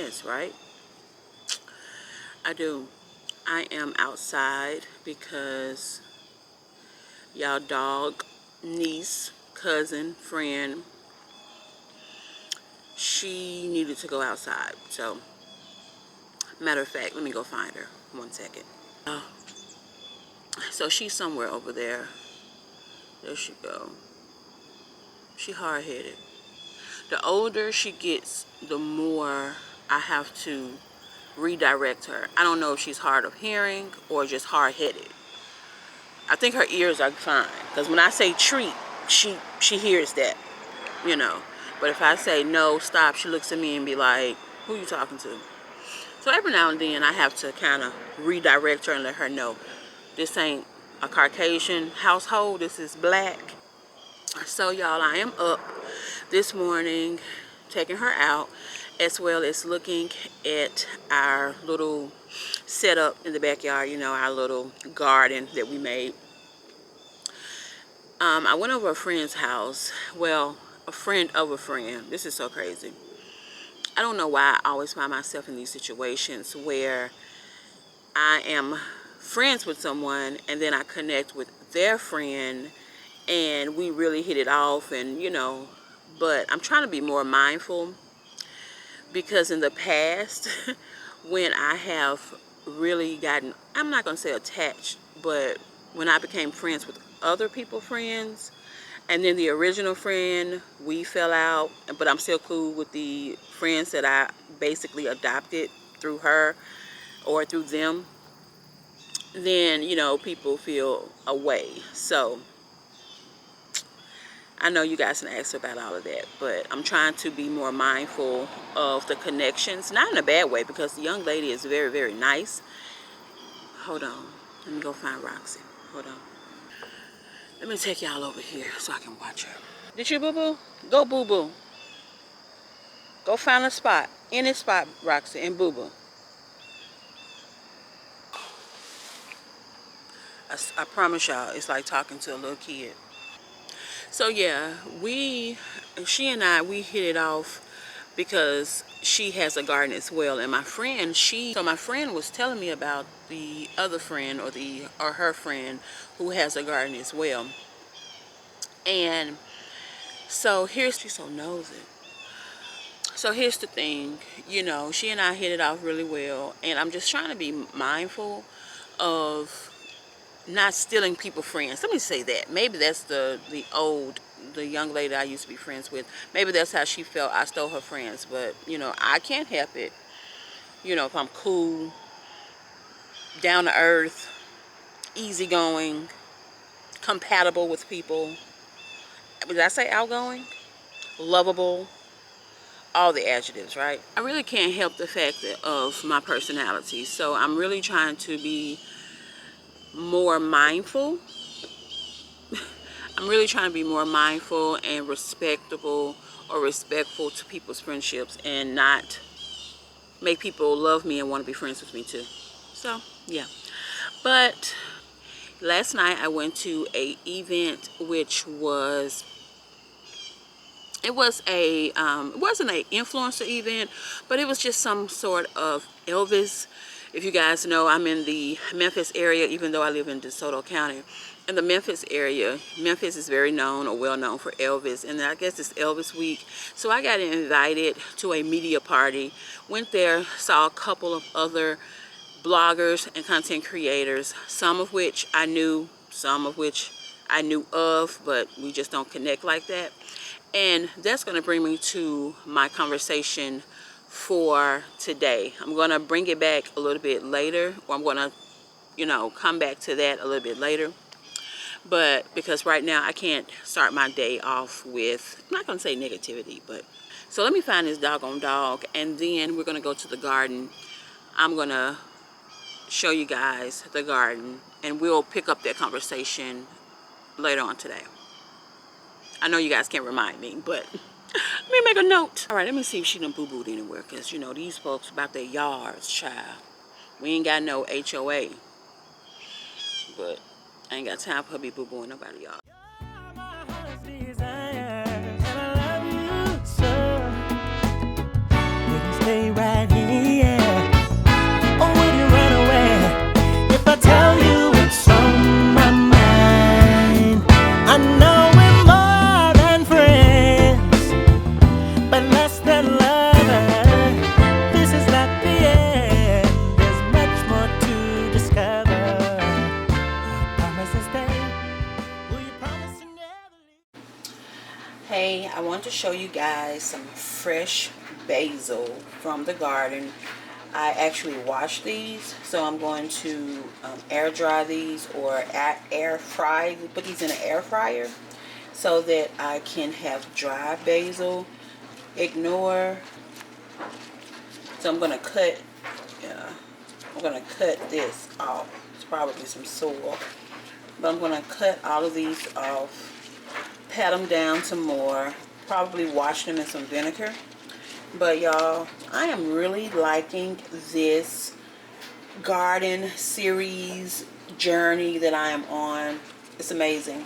sense, right? I do. I am outside because y'all dog, niece, cousin, friend, she needed to go outside. So, matter of fact, let me go find her. 1 second. So she's somewhere over there. There she go. She hard-headed. The older she gets, the more I have to redirect her. I don't know if she's hard of hearing or just hard-headed. I think her ears are fine, because when I say treat, she hears that, you know. But if I say no, stop, she looks at me and be like, who you talking to? So every now and then I have to kind of redirect her and let her know this ain't a Caucasian household, this is black. So y'all, I am up this morning taking her out, as well as looking at our little setup in the backyard, you know, our little garden that we made. I went over a friend's house. Well, a friend of a friend. This is so crazy. I don't know why I always find myself in these situations where I am friends with someone and then I connect with their friend and we really hit it off, and you know, but I'm trying to be more mindful, because in the past when I have really gotten, I'm not going to say attached, but when I became friends with other people's friends, and then the original friend, we fell out, but I'm still cool with the friends that I basically adopted through her or through them, then, you know, people feel away. So I know you guys can ask about all of that, but I'm trying to be more mindful of the connections, not in a bad way, because the young lady is very, very nice. Hold on. Let me go find Roxy. Hold on. Let me take y'all over here so I can watch her. Did you boo-boo? Go boo-boo. Go find a spot. Any spot, Roxy, and boo-boo. I promise y'all, it's like talking to a little kid. So yeah, she and I, we hit it off because she has a garden as well. And my friend, so my friend was telling me about the other friend or her friend who has a garden as well. And so she's so nosy. So here's the thing, you know, she and I hit it off really well. And I'm just trying to be mindful of not stealing people friends. Let me say that. Maybe that's the young lady I used to be friends with. Maybe that's how she felt I stole her friends. But, you know, I can't help it. You know, if I'm cool, down to earth, easygoing, compatible with people. Did I say outgoing? Lovable. All the adjectives, right? I really can't help the fact of my personality. So I'm really trying to be more mindful. I'm really trying to be more mindful and respectable or respectful to people's friendships, and not make people love me and want to be friends with me too. So yeah. But last night I went to a event, which was, it wasn't an influencer event, but it was just some sort of Elvis. If you guys know, I'm in the Memphis area, even though I live in DeSoto County. In the Memphis area, Memphis is very known or well known for Elvis, and I guess it's Elvis week. So I got invited to a media party, went there, saw a couple of other bloggers and content creators, some of which I knew, some of which I knew of, but we just don't connect like that. And that's going to bring me to my conversation for today. I'm going to bring it back a little bit later, or I'm going to, you know, come back to that a little bit later. But because right now I can't start my day off with, I'm not going to say negativity, but so let me find this doggone dog, and then we're going to go to the garden. I'm going to show you guys the garden, and we'll pick up that conversation later on today. I know you guys can't remind me, but let me make a note. All right, let me see if she done boo-booed anywhere, because, you know, these folks about their yards, child. We ain't got no HOA, but I ain't got time for her to be boo-booing nobody, y'all. Stay right here. Hey, I want to show you guys some fresh basil from the garden. I actually washed these, so I'm going to air dry these or air fry, put these in an air fryer so that I can have dry basil. Ignore. So I'm going to cut, I'm going to cut this off. It's probably some soil. But I'm going to cut all of these off. Pat them down some more, probably wash them in some vinegar. But y'all, I am really liking this garden series journey that I am on. It's amazing.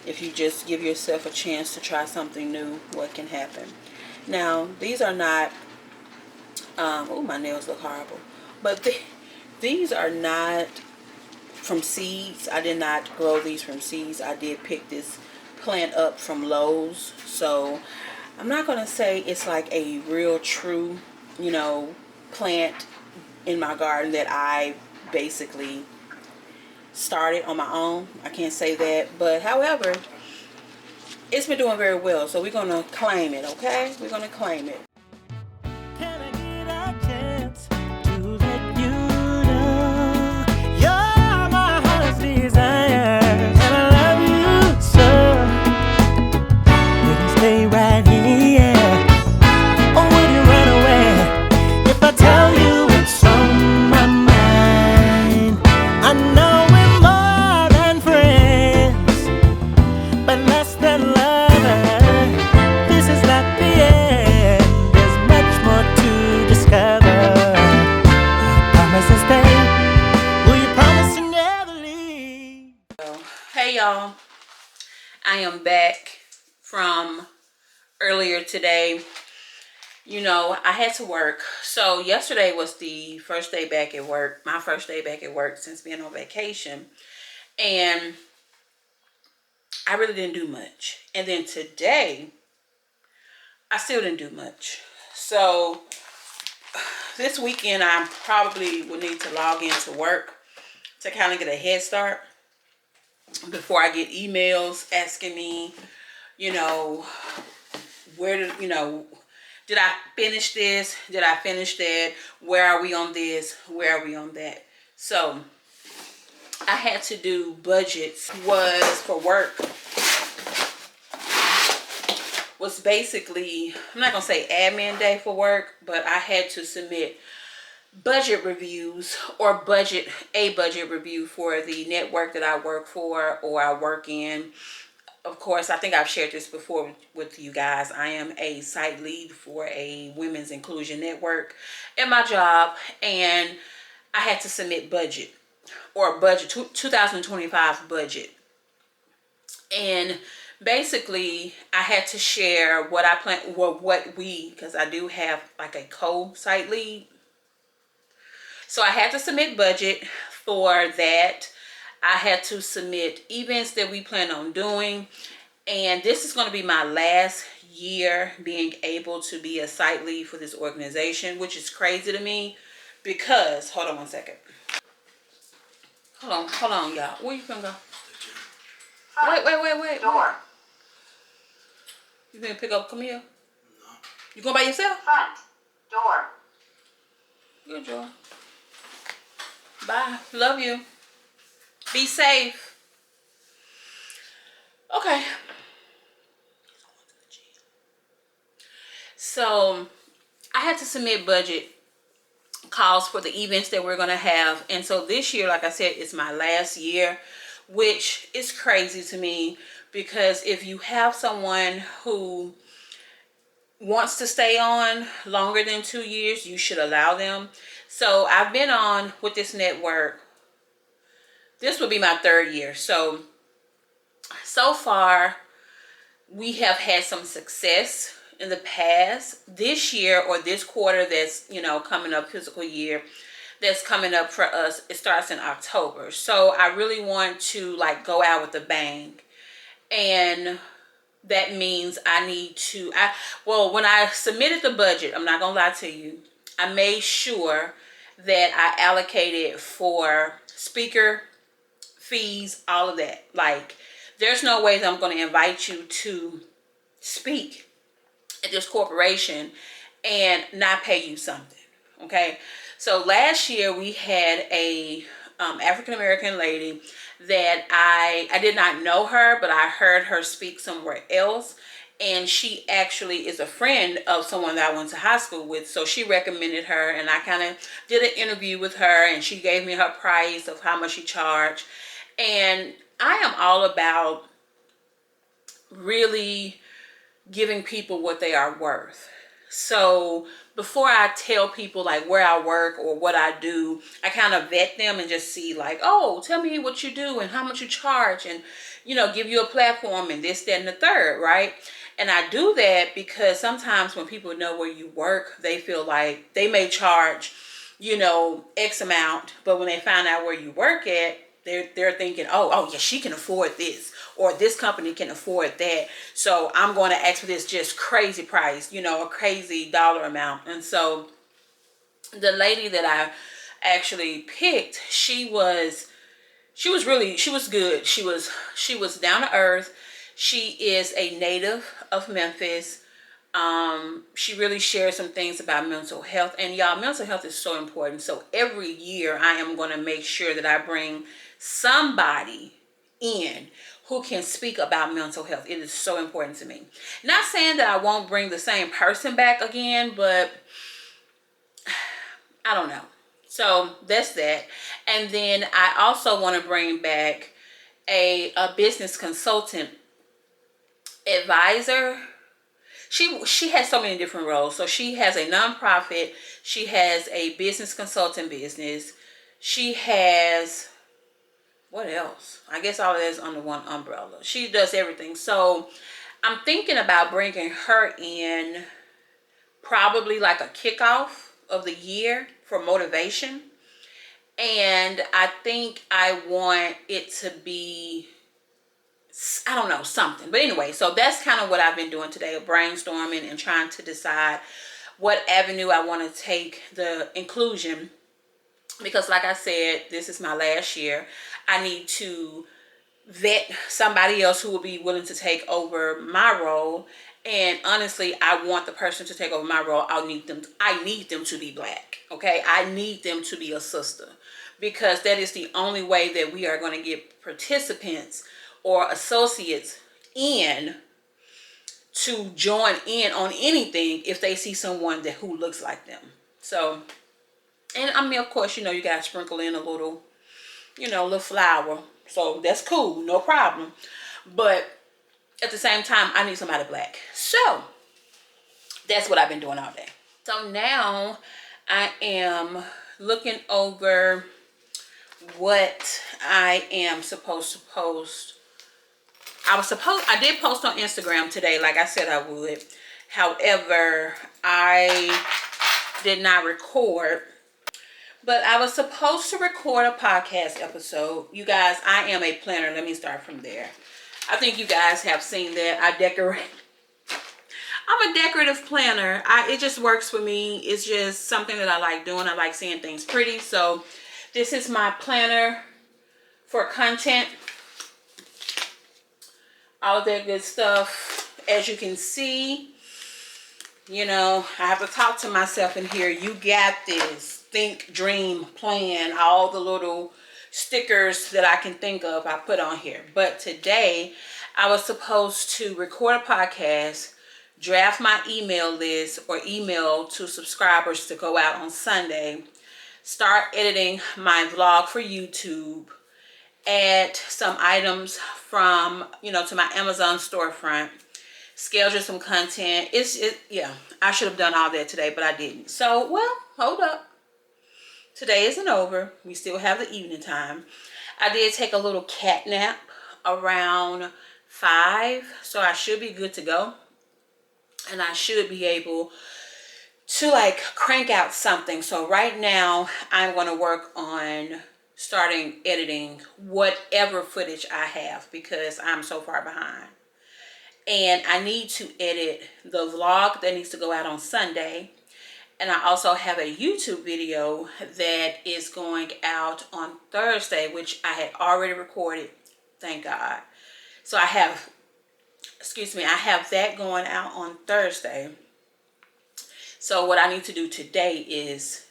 If you just give yourself a chance to try something new, what can happen. Now, these are not, oh, my nails look horrible. But these are not from seeds. I did not grow these from seeds. I did pick this plant up from Lowe's. So I'm not going to say it's like a real true, plant in my garden that I basically started on my own. I can't say that. But however, it's been doing very well. So we're going to claim it, okay? We're going to claim it. Can I get a chance to let you know you're my heart's desire, and I love you so? Will you stay right here, or will you run away if I tell you what's on my mind? I know we're more than friends, but less than lovers. This is not the end. There's much more to discover. Promise to stay. Will you promise to never leave? Hey y'all, I am back from earlier today. I had to work. So yesterday was the first day back at work, my first day back at work since being on vacation. And I really didn't do much. And then today, I still didn't do much. So this weekend, I probably will need to log into work to kind of get a head start before I get emails asking me, where did I finish this? Did I finish that? Where are we on this? Where are we on that? So I had to do budgets. Was for work was basically, I'm not gonna say admin day for work, but I had to submit budget reviews or a budget review for the network that I work for or I work in. Of course, I think I've shared this before with you guys. I am a site lead for a women's inclusion network at my job, and I had to submit budget 2025 budget. And basically, I had to share what I plan, or what we, because I do have like a co-site lead. So I had to submit budget for that. I had to submit events that we plan on doing. And this is going to be my last year being able to be a site lead for this organization, which is crazy to me because, hold on one second. Hold on, y'all. Where you gonna go? Wait. Door. You gonna pick up Camille? No. You going by yourself? Front. Door. Good job. Bye. Love you. Be safe. Okay. So I had to submit budget calls for the events that we're going to have. And so this year, like I said, it's my last year, which is crazy to me because if you have someone who wants to stay on longer than 2 years, you should allow them. So I've been on with this network. This will be my 3rd year. So far, we have had some success in the past. This year or this quarter that's, coming up, fiscal year that's coming up for us, it starts in October. So I really want to go out with a bang. And that means I need to, when I submitted the budget, I'm not going to lie to you, I made sure that I allocated for speaker fees, all of that. There's no way that I'm going to invite you to speak at this corporation and not pay you something. Okay, so last year we had a African American lady that I did not know her, but I heard her speak somewhere else, and she actually is a friend of someone that I went to high school with. So she recommended her, and I kind of did an interview with her, and she gave me her price of how much she charged. And I am all about really giving people what they are worth. So before I tell people like where I work or what I do, I kind of vet them and just see like, oh, tell me what you do and how much you charge, and give you a platform and this, that, and the third, right? And I do that because sometimes when people know where you work, they feel like they may charge, X amount, but when they find out where you work at, they're thinking, oh yeah, she can afford this, or this company can afford that, so I'm going to ask for this just crazy price, a crazy dollar amount. And so the lady that I actually picked, she was good. She was down to earth. She is a native of Memphis. She really shared some things about mental health, and y'all, mental health is so important. So every year I am going to make sure that I bring somebody in who can speak about mental health. It is so important to me. Not saying that I won't bring the same person back again, but I don't know. So that's that. And then I also want to bring back a business consultant advisor. She has so many different roles. So she has a nonprofit. She has a business consulting business. She has, what else? I guess all of that is under one umbrella. She does everything. So I'm thinking about bringing her in probably like a kickoff of the year for motivation. And I think I want it to be, I don't know, something. But anyway, so that's kind of what I've been doing today, brainstorming and trying to decide what avenue I want to take the inclusion. Because like I said, this is my last year. I need to vet somebody else who will be willing to take over my role. And honestly, I want the person to take over my role. I need them to be Black. Okay, I need them to be a sister, because that is the only way that we are going to get participants or associates in to join in on anything if they see someone who looks like them. So, and I mean, of course, you got to sprinkle in a little, little flour. So that's cool, no problem. But at the same time, I need somebody Black. So that's what I've been doing all day. So now I am looking over what I am supposed to post. I did post on Instagram today, like I said I would. However, I did not record. But I was supposed to record a podcast episode. You guys, I am a planner. Let me start from there. I think you guys have seen that. I'm a decorative planner. It just works for me. It's just something that I like doing. I like seeing things pretty. So this is my planner for content. All of that good stuff. As you can see, I have to talk to myself in here. You got this. Think, dream, plan. All the little stickers that I can think of, I put on here. But today, I was supposed to record a podcast, draft my email list or email to subscribers to go out on Sunday, start editing my vlog for YouTube, add some items from, to my Amazon storefront, schedule some content. Yeah, I should have done all that today, but I didn't. So, well, hold up. Today isn't over. We still have the evening time. I did take a little cat nap around 5, so I should be good to go. And I should be able to crank out something. So right now I'm going to work on starting editing whatever footage I have, because I'm so far behind. And I need to edit the vlog that needs to go out on Sunday. And I also have a YouTube video that is going out on Thursday, which I had already recorded. Thank God. So I have excuse me, I have that going out on Thursday. So what I need to do today is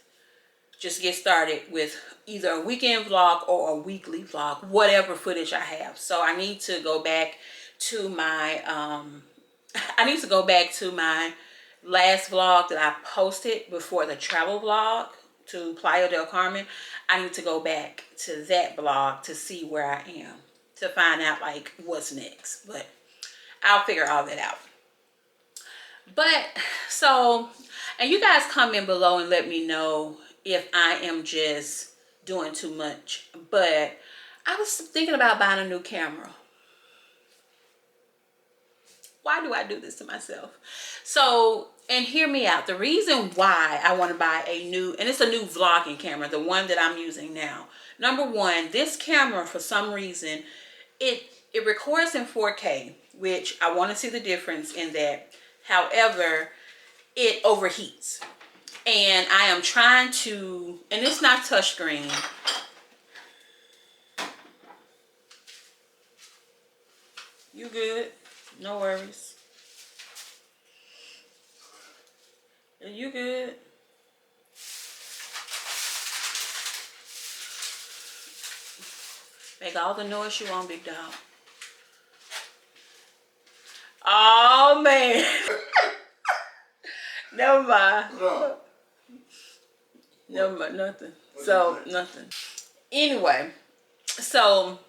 just get started with either a weekend vlog or a weekly vlog, whatever footage I have. So I need to go back to my I need to go back to my last vlog that I posted before the travel vlog to Playa del Carmen. I need to go back to that vlog to see where I am, to find out like what's next. But I'll figure all that out. But so, and you guys comment below and let me know if I am just doing too much. But I was thinking about buying a new camera. Why do I do this to myself? So, and hear me out. The reason why I want to buy a new, and it's a new vlogging camera, the one that I'm using now. Number one, this camera, for some reason, it records in 4K, which I want to see the difference in that. However, it overheats. And I am trying to, and it's not touchscreen. You good? No worries. Are you good? Make all the noise you want, big dog. Oh, man. Never mind. No. Never mind, nothing. So, nothing. Anyway, so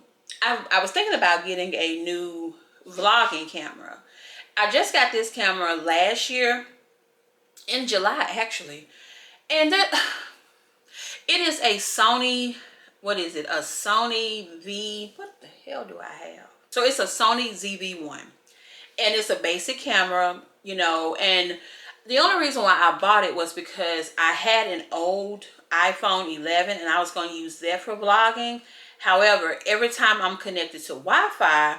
I was thinking about getting a new vlogging camera. I just got this camera last year in July, actually. And that, it is a Sony, what is it? A Sony V, what the hell do I have? So it's a Sony ZV-1. And it's a basic camera, you know, and the only reason why I bought it was because I had an old iPhone 11 and I was going to use that for vlogging. However, every time I'm connected to Wi-Fi,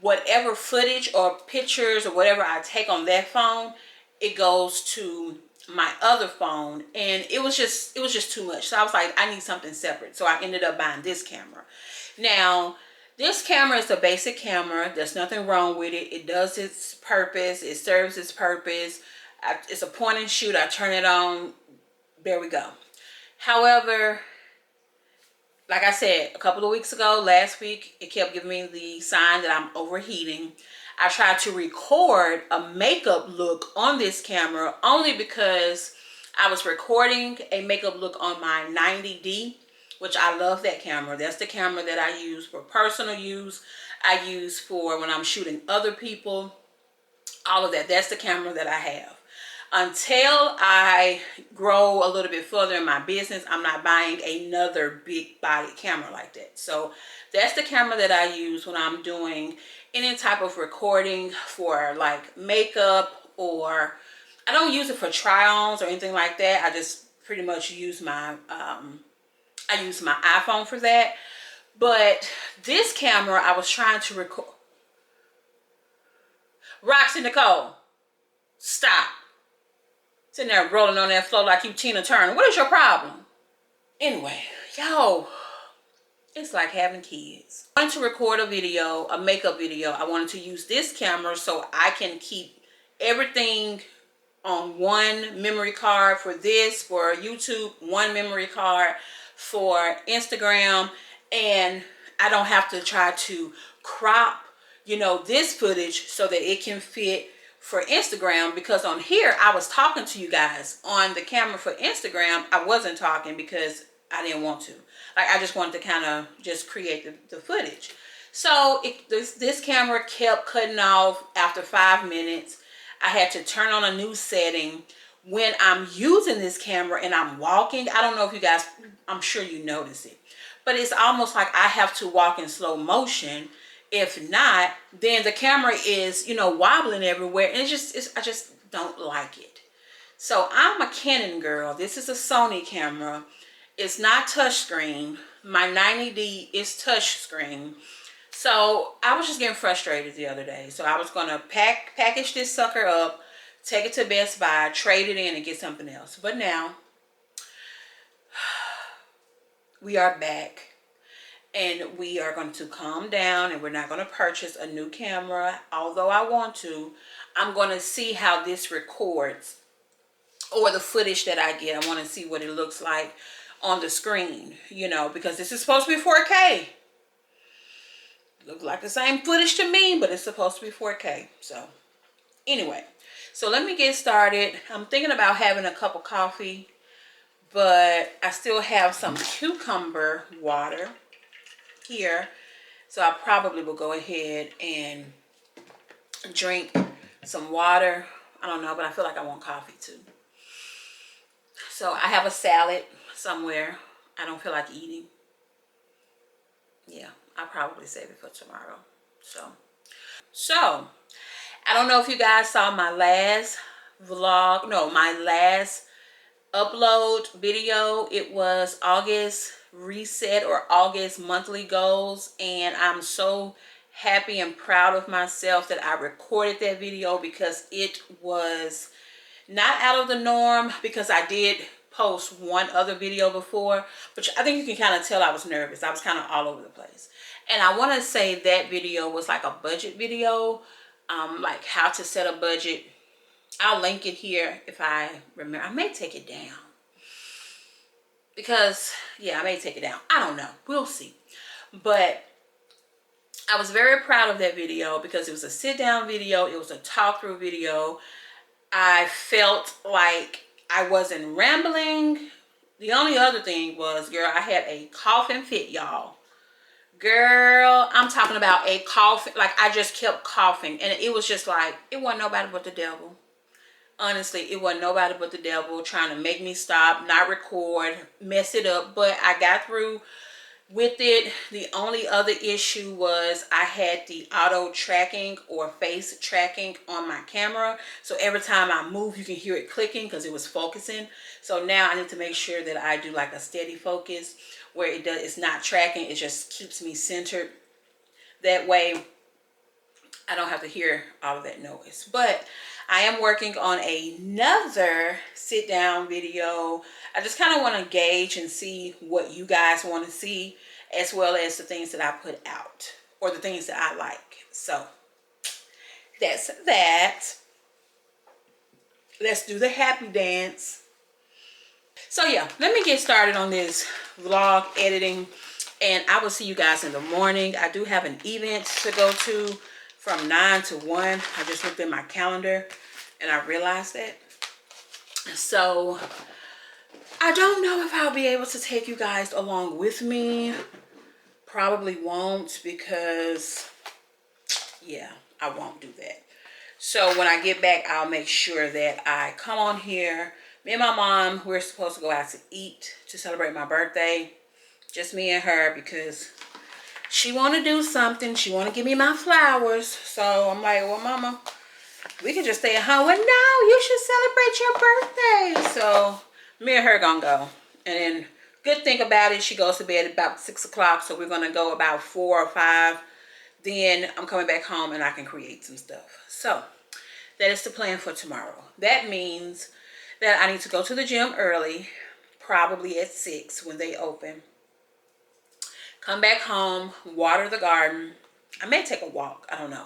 whatever footage or pictures or whatever I take on that phone, it goes to my other phone, and it was just too much. So I was like, I need something separate. So I ended up buying this camera. Now, this camera is a basic camera. There's nothing wrong with it. It does its purpose. It serves its purpose. It's a point and shoot. I turn it on. There we go. However, like I said, a couple of weeks ago, last week, it kept giving me the sign that I'm overheating. I tried to record a makeup look on this camera only because I was recording a makeup look on my 90D, which I love that camera. That's the camera that I use for personal use. I use for when I'm shooting other people, all of that. That's the camera that I have. Until I grow a little bit further in my business, I'm not buying another big body camera like that. So that's the camera that I use when I'm doing any type of recording for like makeup, or I don't use it for try-ons or anything like that. I just pretty much use my I use my iPhone for that. But this camera, I was trying to record. Roxy Nicole, stop. Sitting there rolling on that floor like you Tina Turner. What is your problem? Anyway, yo, it's like having kids. I wanted to record a video, a makeup video. I wanted to use this camera so I can keep everything on one memory card for this, for YouTube, one memory card for Instagram, and I don't have to try to crop, you know, this footage so that it can fit for Instagram, because on here I was talking to you guys. On the camera for Instagram, I wasn't talking because I didn't want to. Like, I just wanted to kind of just create the footage. So this camera kept cutting off after 5 minutes. I had to turn on a new setting. When I'm using this camera and I'm walking, I don't know if you guys, I'm sure you notice it, but it's almost like I have to walk in slow motion. If not, then the camera is, you know, wobbling everywhere, and I just don't like it. So I'm a Canon girl. This is a Sony camera. It's not touchscreen. My 90D is touchscreen. So I was just getting frustrated the other day. So I was gonna package this sucker up, take it to Best Buy, trade it in, and get something else. But now we are back. and we are going to calm down, and we're not going to purchase a new camera. Although I want to, I'm going to see how this records, or the footage that I get. I want to see what it looks like on the screen, you know, because this is supposed to be 4K. Looks like the same footage to me, but it's supposed to be 4K. So anyway, so let me get started. I'm thinking about having a cup of coffee, but I still have some cucumber water here, so I probably will go ahead and drink some water. I don't know, but I feel like I want coffee too. So I have a salad somewhere. I don't feel like eating. Yeah, I'll probably save it for tomorrow. So I don't know if you guys saw my last vlog, no, my last upload video. It was August reset, or August monthly goals, and I'm so happy and proud of myself that I recorded that video, because it was not out of the norm, because I did post one other video before, but I think you can kind of tell I was nervous. I was kind of all over the place. And I want to say that video was like a budget video, like how to set a budget. I'll link it here if I remember. I may take it down, because yeah, I may take it down. I don't know, we'll see. But I was very proud of that video, because it was a sit down video. It was a talk through video. I felt like I wasn't rambling. The only other thing was, girl, I had a coughing fit, y'all. Girl, I'm talking about a coughing, like I just kept coughing, and it was just like, it wasn't nobody but the devil. Honestly, it wasn't nobody but the devil trying to make me stop, not record, mess it up. But I got through with it. The only other issue was I had the auto tracking, or face tracking, on my camera. So every time I move, you can hear it clicking, because it was focusing. So now I need to make sure that I do like a steady focus, where it's not tracking. It just keeps me centered. That way I don't have to hear all of that noise. But I am working on another sit down video. I just kind of want to gauge and see what you guys want to see, as well as the things that I put out, or the things that I like. So that's that. Let's do the happy dance. So yeah, let me get started on this vlog editing, and I will see you guys in the morning. I do have an event to go to from 9 to 1. I just looked at my calendar and I realized that. So I don't know if I'll be able to take you guys along with me. Probably won't, because yeah, I won't do that. So when I get back, I'll make sure that I come on here. Me and my mom, we're supposed to go out to eat to celebrate my birthday. Just me and her, because she want to do something. She want to give me my flowers. So I'm like, well, mama, we can just stay at home. Well, no, you should celebrate your birthday. So me and her gonna go. And then good thing about it, she goes to bed about 6 o'clock. So we're going to go about 4 or 5. Then I'm coming back home and I can create some stuff. So that is the plan for tomorrow. That means that I need to go to the gym early, probably at 6 when they open. Come back home, water the garden. I may take a walk, I don't know.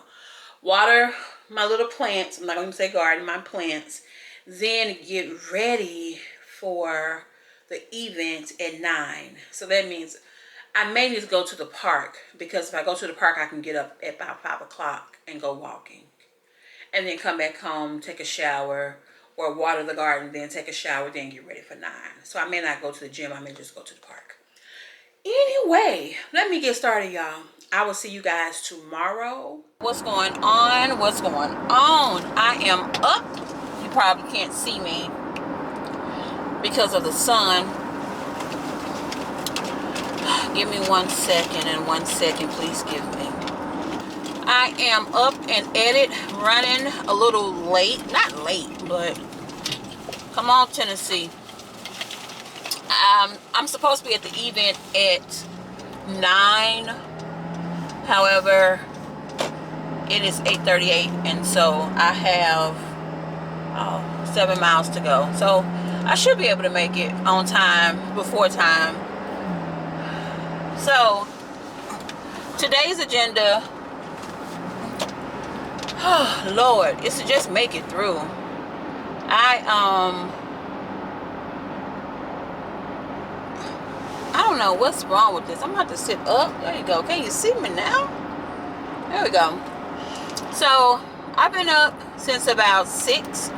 Water my little plants. I'm not going to say garden, my plants. Then get ready for the event at 9. So that means I may need to go to the park, because if I go to the park, I can get up at about 5 o'clock and go walking. And then come back home, take a shower, or water the garden, then take a shower, then get ready for 9. So I may not go to the gym. I may just go to the park. Anyway, let me get started, y'all. I will see you guys tomorrow. What's going on? What's going on? I am up. You probably can't see me because of the sun. Give me 1 second, and 1 second, please give me. I am up and at it, running a little late. Not late, but come on, Tennessee. I'm supposed to be at the event at 9. However, it is 8:38, and so I have 7 miles to go. So I should be able to make it on time, before time. So today's agenda, oh Lord, is to just make it through. I don't know what's wrong with this. I'm about to sit up. There you go. Can you see me now? There we go. So I've been up since about 6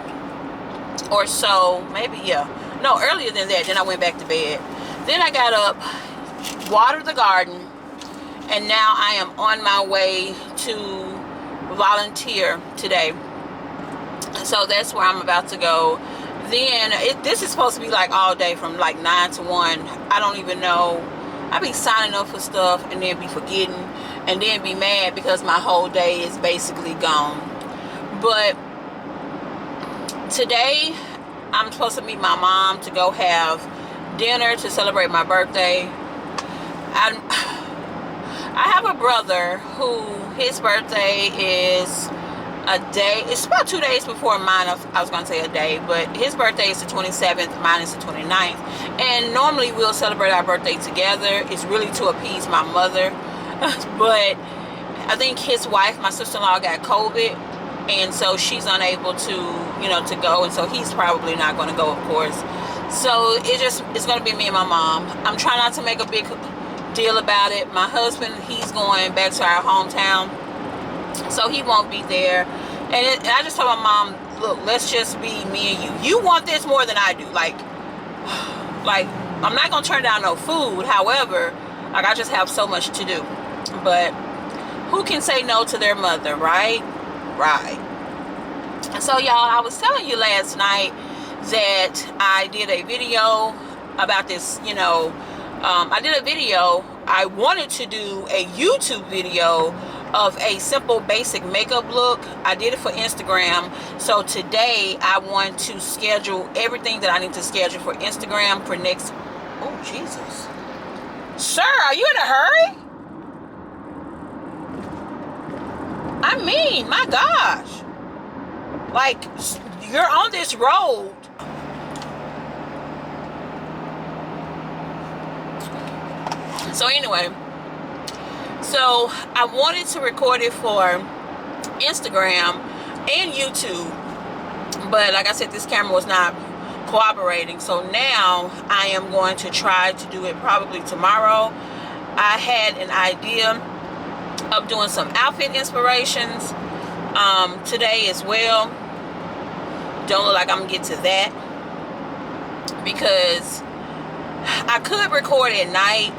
or so, maybe, yeah. No, earlier than that. Then I went back to bed. Then I got up, watered the garden, and now I am on my way to volunteer today. So that's where I'm about to go. Then this is supposed to be like all day from like 9 to 1. I don't even know. I be signing up for stuff and then be forgetting and then be mad because my whole day is basically gone. But today I'm supposed to meet my mom to go have dinner to celebrate my birthday. I have a brother who his birthday is a day. It's about 2 days before mine. I was going to say a day, but his birthday is the 27th. Mine is the 29th. And normally we'll celebrate our birthday together. It's really to appease my mother. But I think his wife, my sister-in-law, got COVID. And so she's unable to, to go. And so he's probably not going to go, of course. So it's going to be me and my mom. I'm trying not to make a big deal about it. My husband, he's going back to our hometown. So he won't be there. And I just told my mom, look, let's just be me and you. You want this more than I do. Like I'm not going to turn down no food. However, I just have so much to do. But who can say no to their mother, right? Right. So, y'all, I was telling you last night that I did a video about this, I did a video. I wanted to do a YouTube video of a simple basic makeup look. I did it for Instagram. So today I want to schedule everything that I need to schedule for Instagram for next. Oh, Jesus. Sir, are you in a hurry? I mean, my gosh. Like, you're on this road. So anyway, so I wanted to record it for Instagram and YouTube, but like I said, this camera was not cooperating. So now I am going to try to do it probably tomorrow. I had an idea of doing some outfit inspirations today as well. Don't look like I'm gonna get to that because I could record at night,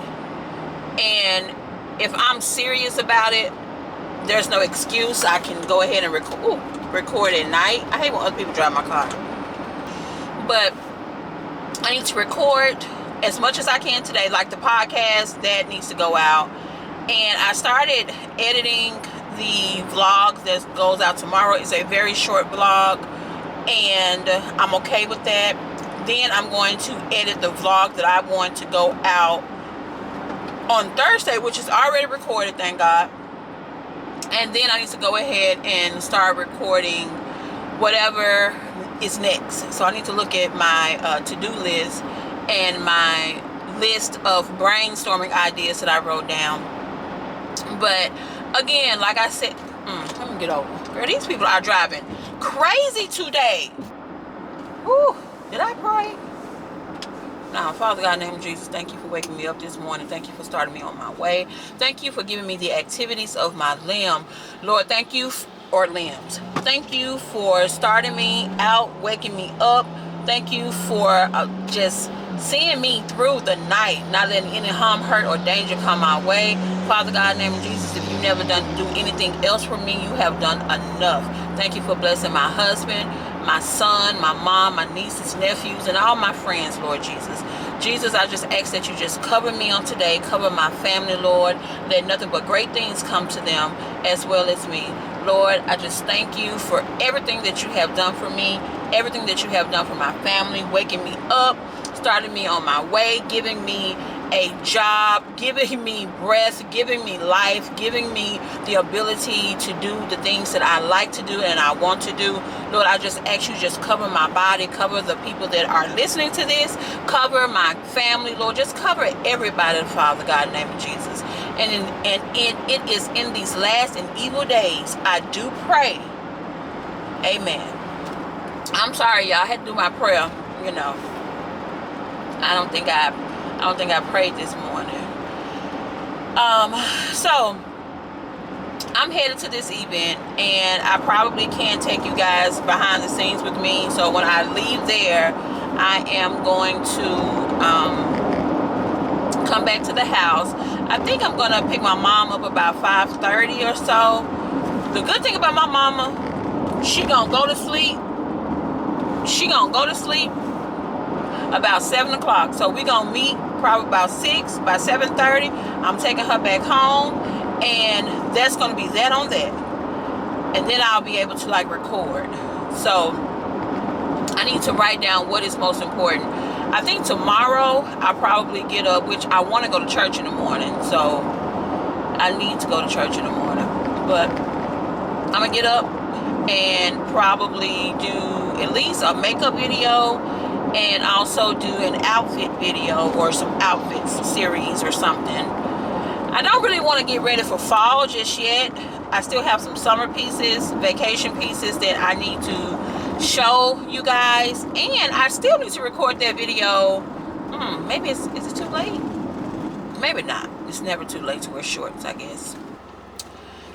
and if I'm serious about it, there's no excuse. I can go ahead and record at night. I hate when other people drive my car. But I need to record as much as I can today. Like the podcast, that needs to go out. And I started editing the vlog that goes out tomorrow. It's a very short vlog, and I'm okay with that. Then I'm going to edit the vlog that I want to go out on Thursday, which is already recorded, thank God. And then I need to go ahead and start recording whatever is next. So I need to look at my to-do list and my list of brainstorming ideas that I wrote down. But again, like I said, let me get over. Girl, these people are driving crazy today. Whew, did I pray? Now, Father God, in the name of Jesus, thank you for waking me up this morning. Thank you for starting me on my way. Thank you for giving me the activities of my limb. Lord, thank you, or limbs. Thank you for starting me out, waking me up. Thank you for just seeing me through the night, not letting any harm, hurt, or danger come my way. Father God, in the name of Jesus, if you never do anything else for me, you have done enough. Thank you for blessing my husband, my son, my mom, my nieces, nephews, and all my friends, Lord Jesus. Jesus, I just ask that you just cover me on today, cover my family, Lord. Let nothing but great things come to them as well as me. Lord, I just thank you for everything that you have done for me, everything that you have done for my family, waking me up, starting me on my way, giving me a job, giving me breath, giving me life, giving me the ability to do the things that I like to do and I want to do. Lord, I just ask you just cover my body, cover the people that are listening to this, cover my family, Lord, just cover everybody, Father God, in the name of Jesus. and it is in these last and evil days. I do pray. Amen. I'm sorry, y'all. I had to do my prayer. You know, I don't think I prayed this morning. So I'm headed to this event, and I probably can take you guys behind the scenes with me. So when I leave there, I am going to come back to the house. I think I'm gonna pick my mom up about 5:30 or so. The good thing about my mama, she gonna go to sleep. She gonna go to sleep about 7 o'clock. So we gonna meet probably about 6. By 7:30, I'm taking her back home, and that's gonna be that on that. And then I'll be able to like record. So I need to write down what is most important. I think tomorrow I'll probably get up, which I want to go to church in the morning. So I need to go to church in the morning. But I'm gonna get up and probably do at least a makeup video, and also do an outfit video or some outfits series or something. I don't really want to get ready for fall just yet. I still have some summer pieces, vacation pieces that I need to show you guys, and I still need to record that video. Maybe is it too late? Maybe not. It's never too late to wear shorts, I guess.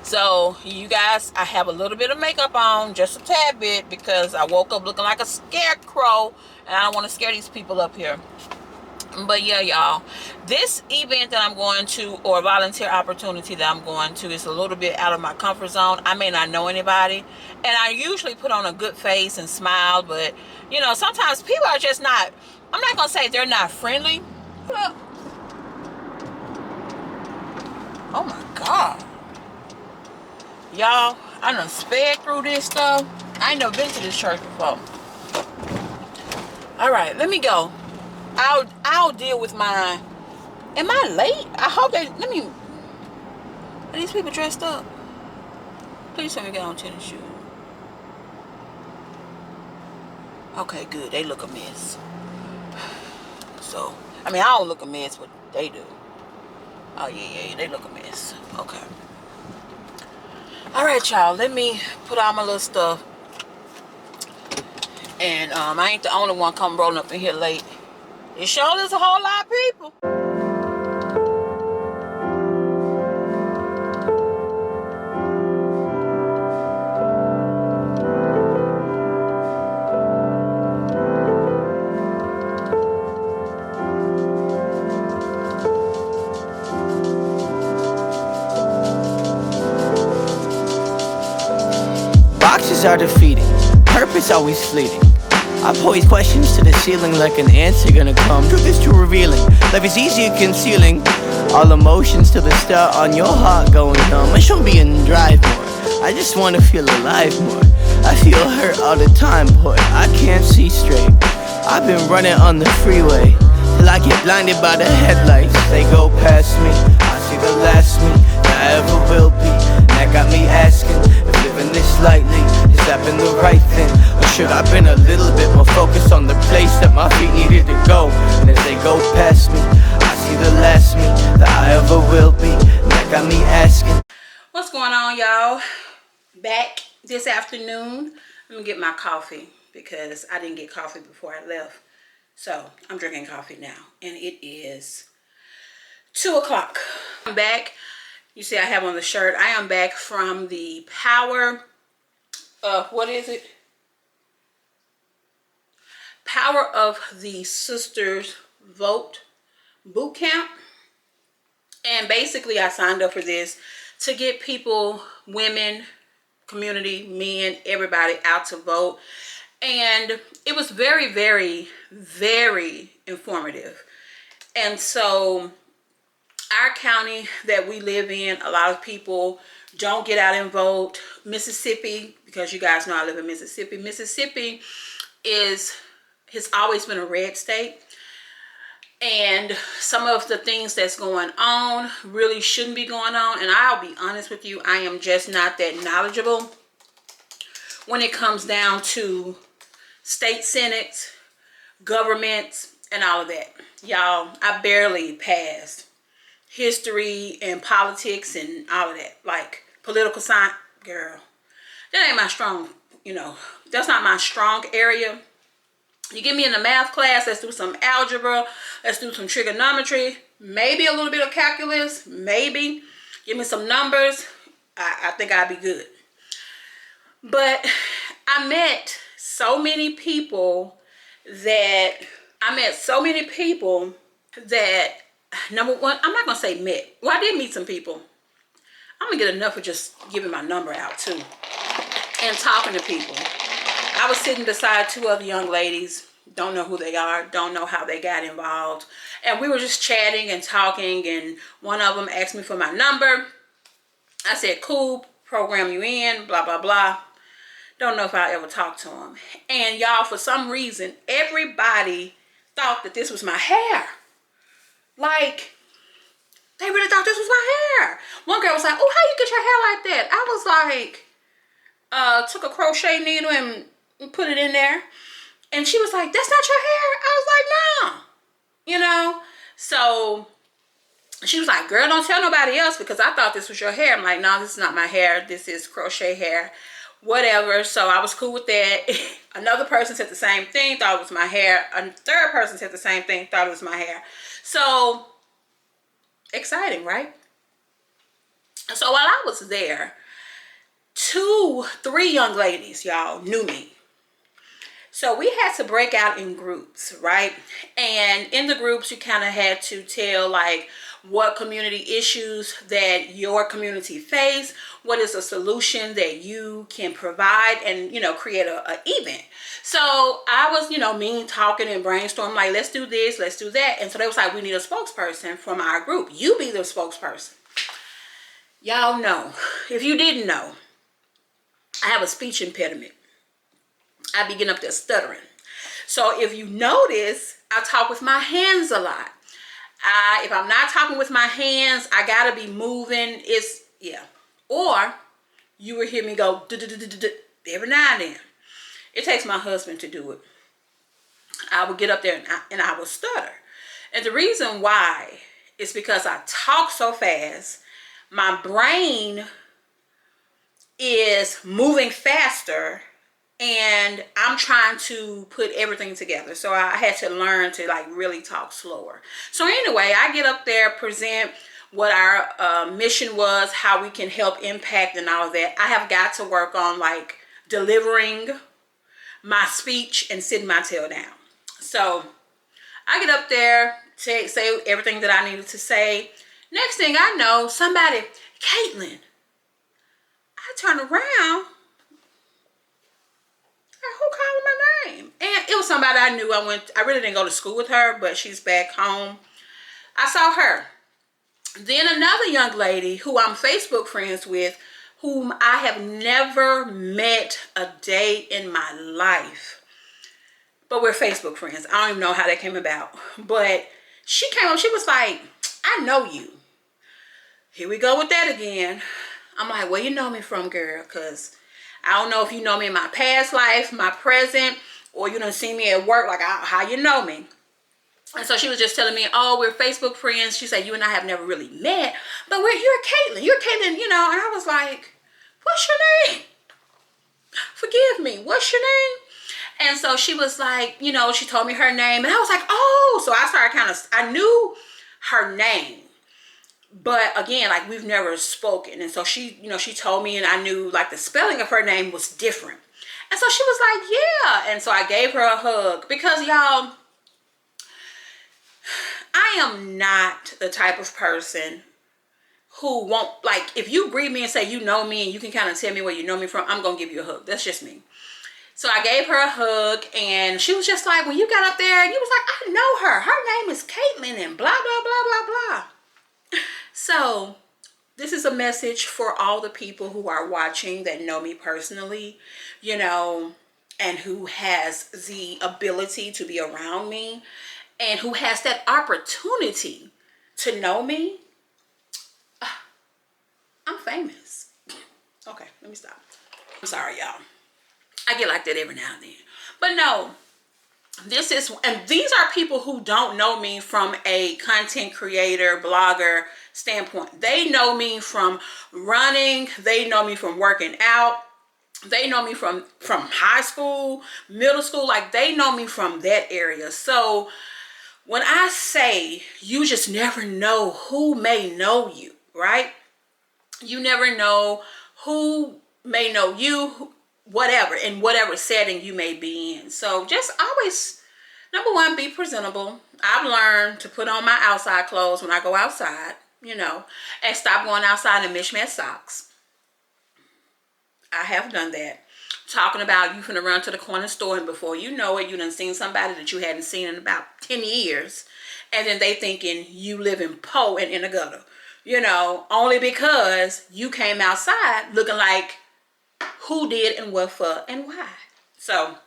So you guys, I have a little bit of makeup on, just a tad bit, because I woke up looking like a scarecrow, and I don't want to scare these people up here. But yeah, y'all, this event that I'm going to, or volunteer opportunity that I'm going to, is a little bit out of my comfort zone. I may not know anybody, and I usually put on a good face and smile, but you know, sometimes people are just not, I'm not gonna say they're not friendly. Oh my God, y'all, I done sped through this stuff. I ain't never been to this church before. All right, let me go. I'll deal with my. Am I late? I hope they. Let me. Are these people dressed up? Please tell me get on tennis shoes. Okay, good. They look a mess. So, I mean, I don't look a mess, but they do. Oh yeah, they look a mess. Okay. All right, y'all. Let me put all my little stuff. And I ain't the only one come rolling up in here late. It sure is a whole lot of people. Boxes are defeating, purpose always fleeting. I pose questions to the ceiling like an answer gonna come. Truth is too revealing, life is easier concealing all emotions till the star on your heart going numb. I should be in drive more, I just wanna feel alive more. I feel hurt all the time, boy, I can't see straight. I've been running on the freeway till I get blinded by the headlights. They go past me, I see the last me that I ever will be. That got me asking if living this lightly, has that been the right thing? Or should I been a little bit more focused on the place that my feet needed to go? And as they go past me, I see the last me that I ever will be. That got me asking. What's going on, y'all? Back this afternoon. Let me get my coffee, because I didn't get coffee before I left. So I'm drinking coffee now, and it is 2 o'clock. I'm back. You see I have on the shirt. I am back from the Power of the Sisters Vote boot camp. And basically I signed up for this to get people, women, community, men, everybody out to vote. And it was very, very, very informative. And so our county that we live in, a lot of people don't get out and vote. Mississippi, because you guys know I live in Mississippi. Mississippi has always been a red state. And some of the things that's going on really shouldn't be going on. And I'll be honest with you, I am just not that knowledgeable when it comes down to state senates, governments, and all of that. Y'all, I barely passed history and politics and all of that. Like political science, girl, that ain't my strong, that's not my strong area. You get me in the math class, let's do some algebra, let's do some trigonometry, maybe a little bit of calculus, maybe. Give me some numbers, I think I'd be good. But I met so many people that, number one, I'm not going to say met. Well, I did meet some people. I'm going to get enough of just giving my number out too. And talking to people. I was sitting beside two other young ladies. Don't know who they are. Don't know how they got involved. And we were just chatting and talking. And one of them asked me for my number. I said, cool, program you in, blah, blah, blah. Don't know if I'll ever talk to him. And y'all, for some reason, everybody thought that this was my hair. Like, they really thought this was my hair. One girl was like, oh, how you get your hair like that? I was like, took a crochet needle and put it in there. And she was like, that's not your hair? I was like, no. So she was like, girl, don't tell nobody else because I thought this was your hair. I'm like, no, this is not my hair. This is crochet hair. Whatever. So I was cool with that. Another person said the same thing, thought it was my hair. A third person said the same thing, thought it was my hair. So exciting, right? So while I was there, 3 young ladies, y'all, knew me. So we had to break out in groups, right? And in the groups, you kind of had to tell like what community issues that your community face, what is a solution that you can provide and, create a event. So I was, mean talking and brainstorming like, let's do this, let's do that. And so they was like, we need a spokesperson from our group. You be the spokesperson. Y'all know, if you didn't know, I have a speech impediment. I be getting up there stuttering. So if you notice, I talk with my hands a lot. If I'm not talking with my hands, I gotta be moving. Or you will hear me go every now and then. It takes my husband to do it. I will get up there and I will stutter. And the reason why is because I talk so fast. My brain is moving faster and I'm trying to put everything together. So I had to learn to like really talk slower. So anyway, I get up there, present what our mission was, how we can help impact and all of that. I have got to work on like delivering my speech and sitting my tail down. So I get up there, say everything that I needed to say. Next thing I know, somebody, Caitlin. I turn around. Who called my name? And it was somebody I knew. I really didn't go to school with her, but she's back home. I saw her. Then another young lady who I'm Facebook friends with, whom I have never met a day in my life. But we're Facebook friends. I don't even know how that came about. But she came up, she was like, I know you. Here we go with that again. I'm like, where you know me from, girl? Because I don't know if you know me in my past life, my present, or you done seen me at work, like how you know me. And so she was just telling me, oh, we're Facebook friends. She said, you and I have never really met, but you're Caitlin. You're Caitlin, and I was like, what's your name? Forgive me, what's your name? And so she was like, she told me her name, and I was like, oh. So I started I knew her name. But again, like we've never spoken. And so she, she told me and I knew like the spelling of her name was different. And so she was like, yeah. And so I gave her a hug because y'all, I am not the type of person who won't, like if you greet me and say you know me and you can kind of tell me where you know me from, I'm going to give you a hug. That's just me. So I gave her a hug and she was just like, when you got up there, you was like, I know her. Her name is Caitlin and blah, blah, blah, blah, blah. So this is a message for all the people who are watching that know me personally, and who has the ability to be around me and who has that opportunity to know me. I'm famous. Okay, let me stop. I'm sorry, y'all. I get like that every now and then. But no, and these are people who don't know me from a content creator, blogger standpoint. They know me from running, they know me from working out, they know me from high school, middle school, like they know me from that area. So when I say you just never know who may know you, right? You never know who may know you, whatever, in whatever setting you may be in. So just always, number one, be presentable. I've learned to put on my outside clothes when I go outside, and stop going outside in mismatched socks. I have done that. Talking about you finna run to the corner store, and before you know it, you done seen somebody that you hadn't seen in about 10 years. And then they thinking you live in Po and in a gutter. Only because you came outside looking like who did and what for and why. So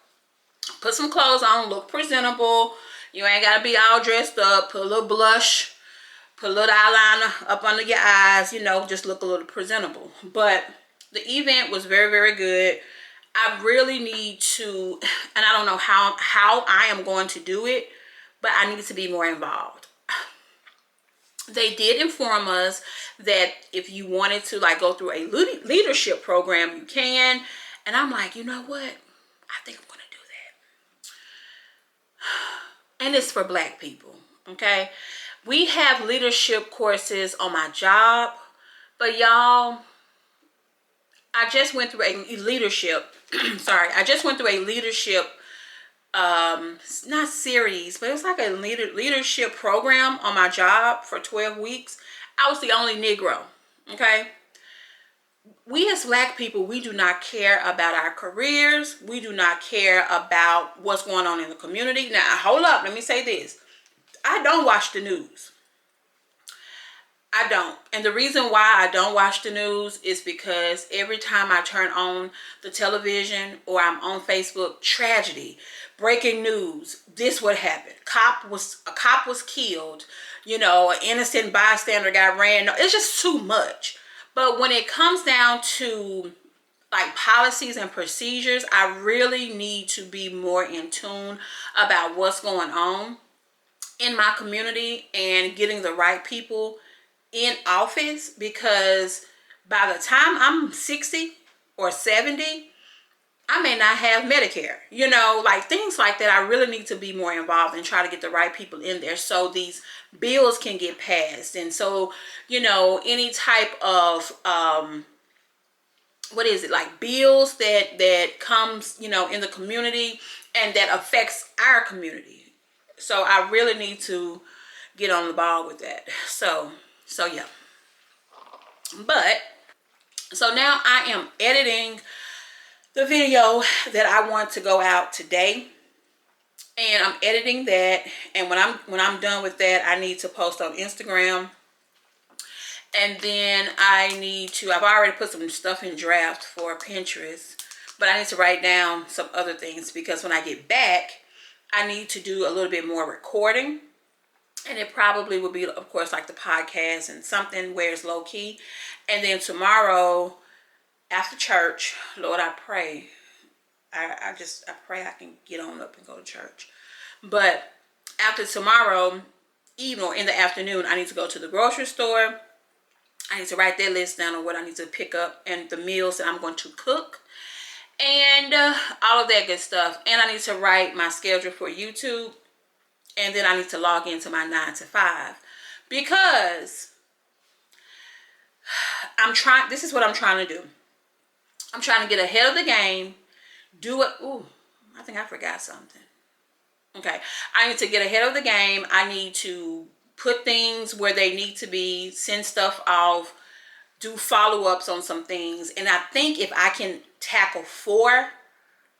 put some clothes on, look presentable. You ain't gotta be all dressed up. Put a little blush, put a little eyeliner up under your eyes, just look a little presentable. But the event was very, very good. I really need to, and I don't know how I am going to do it, but I need to be more involved. They did inform us that if you wanted to go through a leadership program, you can. And I'm like, you know what? I think I'm going to do that. And it's for Black people, okay? We have leadership courses on my job, but y'all, I just went through a leadership, I just went through a leadership, not series, but it was like a leadership program on my job for 12 weeks. I was the only Negro, okay? We as Black people, we do not care about our careers. We do not care about what's going on in the community. Now, hold up, let me say this. I don't watch the news. I don't. And the reason why I don't watch the news is because every time I turn on the television or I'm on Facebook, tragedy, breaking news, this would happen. A cop was killed, an innocent bystander got ran. It's just too much. But when it comes down to policies and procedures, I really need to be more in tune about what's going on in my community and getting the right people in office, because by the time I'm 60 or 70, I may not have Medicare, things like that. I really need to be more involved and try to get the right people in there so these bills can get passed. And so, any type of, bills that comes, in the community and that affects our community. So I really need to get on the ball with that. So yeah. But so now I am editing the video that I want to go out today, and I'm editing that. And when I'm done with that, I need to post on Instagram, and then I've already put some stuff in draft for Pinterest, but I need to write down some other things, because when I get back, I need to do a little bit more recording. And it probably will be, of course, like the podcast and something where it's low key. And then tomorrow after church, Lord, I pray. I pray I can get on up and go to church. But after tomorrow evening or in the afternoon, I need to go to the grocery store. I need to write that list down of what I need to pick up and the meals that I'm going to cook. And all of that good stuff. And I need to write my schedule for YouTube. And then I need to log into my 9 to 5, because this is what I'm trying to do. I'm trying to get ahead of the game, do it. Ooh, I think I forgot something. Okay. I need to get ahead of the game. I need to put things where they need to be, send stuff off, do follow-ups on some things. And I think if I can tackle 4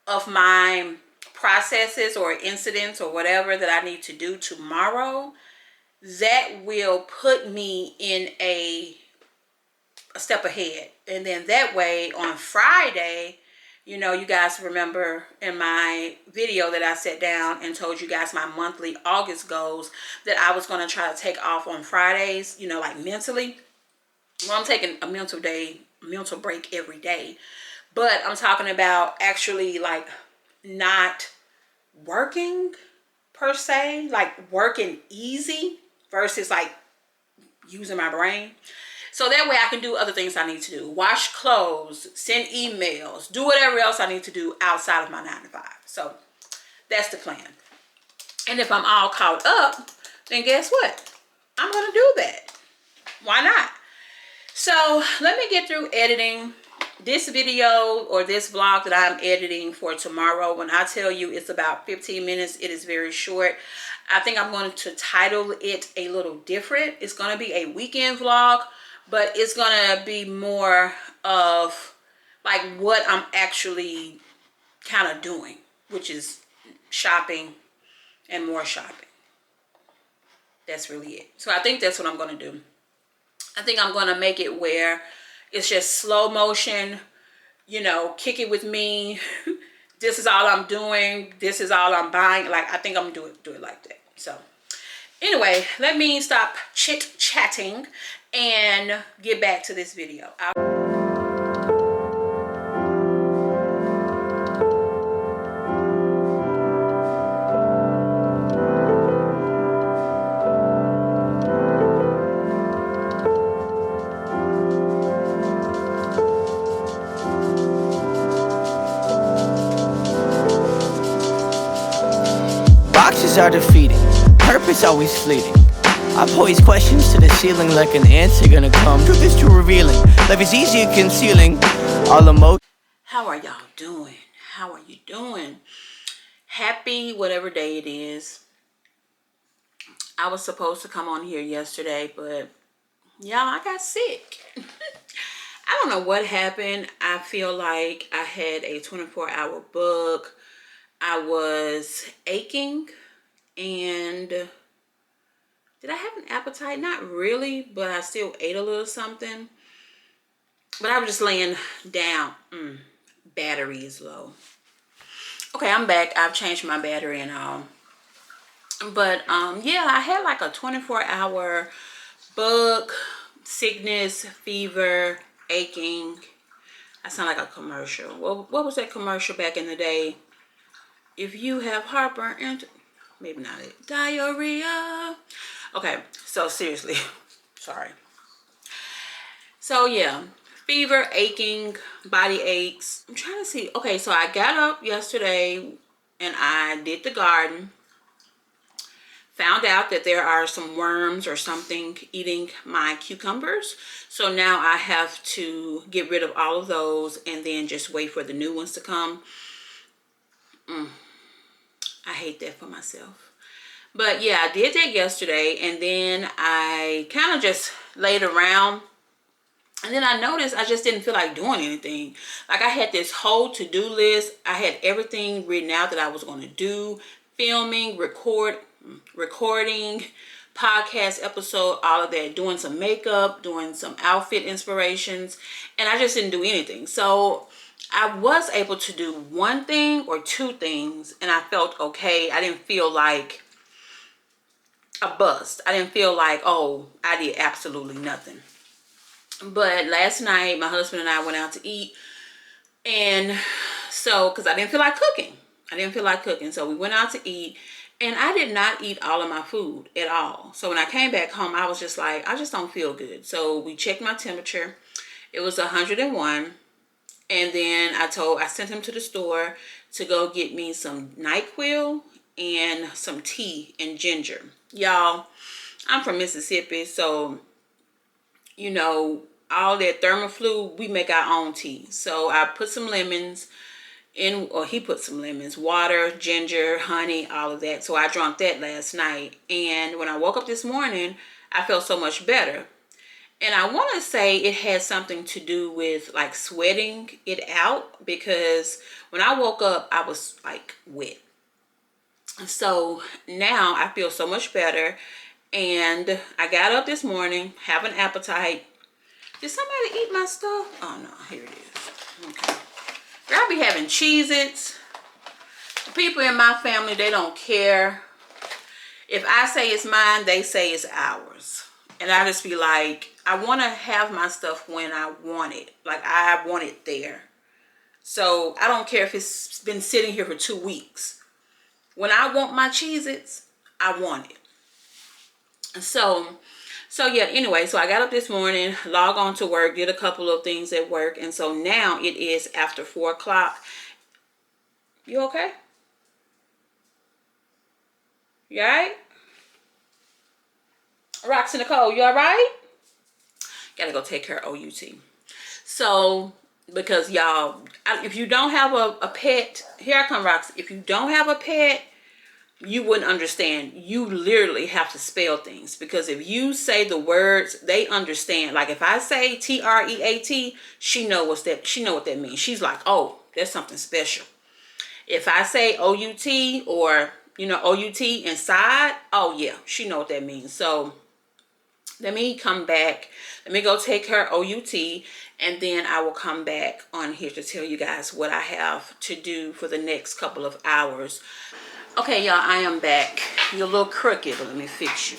of my processes or incidents or whatever that I need to do tomorrow, that will put me in a step ahead. And then that way on Friday, you guys remember in my video that I sat down and told you guys my monthly August goals, that I was going to try to take off on Fridays, mentally. Well, I'm taking a mental break every day, but I'm talking about actually not working per se, like working easy versus like using my brain. So that way I can do other things I need to do. Wash clothes, send emails, do whatever else I need to do outside of my 9 to 5. So that's the plan. And if I'm all caught up, then guess what? I'm going to do that. Why not? So let me get through editing this video or this vlog that I'm editing for tomorrow. When I tell you it's about 15 minutes, it is very short. I think I'm going to title it a little different. It's going to be a weekend vlog, but it's going to be more of like what I'm actually kind of doing, which is shopping and more shopping. That's really it. So I think that's what I'm going to do. I think I'm going to make it where it's just slow motion, you know, kick it with me. This is all I'm doing. This is all I'm buying. Like, I think I'm going to do it like that. So anyway, let me stop chit-chatting and get back to this video. Boxes are defeating, purpose always fleeting. I pose questions to the ceiling like an answer gonna come. Truth is too revealing, life is easy concealing all emotion. How are y'all doing? How are you doing? Happy whatever day it is. I was supposed to come on here yesterday, but y'all, I got sick. I don't know what happened. I feel like I had a 24-hour bug. I was aching, and did I have an appetite? Not really, but I still ate a little something. But I was just laying down. Battery is low. Okay, I'm back. I've changed my battery and all. But yeah, I had like a 24-hour bug, sickness, fever, aching. I sound like a commercial. Well, what was that commercial back in the day? If you have heartburn and maybe not it. Diarrhea. Okay, so seriously, sorry. So yeah, fever, aching, body aches. I'm trying to see. Okay, so I got up yesterday and I did the garden. Found out that there are some worms or something eating my cucumbers. So now I have to get rid of all of those and then just wait for the new ones to come. I hate that for myself. But yeah, I did that yesterday, and then I kind of just laid around, and then I noticed I just didn't feel like doing anything. Like, I had this whole to-do list. I had everything written out that I was going to do: filming, recording, podcast episode, all of that, doing some makeup, doing some outfit inspirations, and I just didn't do anything. So I was able to do one thing or two things, and I felt okay. I didn't feel like a bust. I didn't feel like, oh, I did absolutely nothing. But last night, my husband and I went out to eat, and so, because I didn't feel like cooking. So we went out to eat, and I did not eat all of my food at all. So when I came back home, I was just like, I just don't feel good. So we checked my temperature. It was 101. And then I sent him to the store to go get me some NyQuil and some tea and ginger. Y'all, I'm from Mississippi, so, you know, all that Thermoflu, we make our own tea. So I put some lemons in, or he put some lemons, water, ginger, honey, all of that. So I drank that last night. And when I woke up this morning, I felt so much better. And I want to say it had something to do with like sweating it out, because when I woke up, I was like wet. So now I feel so much better. And I got up this morning, have an appetite. Did somebody eat my stuff? Oh no, here it is. Okay. I'll be having Cheez-Its. The people in my family, they don't care. If I say it's mine, they say it's ours. And I just be like, I want to have my stuff when I want it. Like, I want it there. So I don't care if it's been sitting here for 2 weeks. When I want my Cheez-Its, I want it. So yeah, anyway, so I got up this morning, logged on to work, did a couple of things at work, and so now it is after 4 o'clock. You okay? You alright? Roxy Nicole, you alright? Gotta go take care of OUT. So, because y'all, if you don't have a pet, here I come, Roxy. If you don't have a pet, you wouldn't understand. You literally have to spell things, because if you say the words, they understand. Like if I say TREAT, she know what that means. She's like, oh, that's something special. If I say OUT, or OUT inside, oh yeah, she know what that means. So let me come back. Let me go take her OUT, and then I will come back on here to tell you guys what I have to do for the next couple of hours. Okay, y'all, I am back. You're a little crooked, but let me fix you.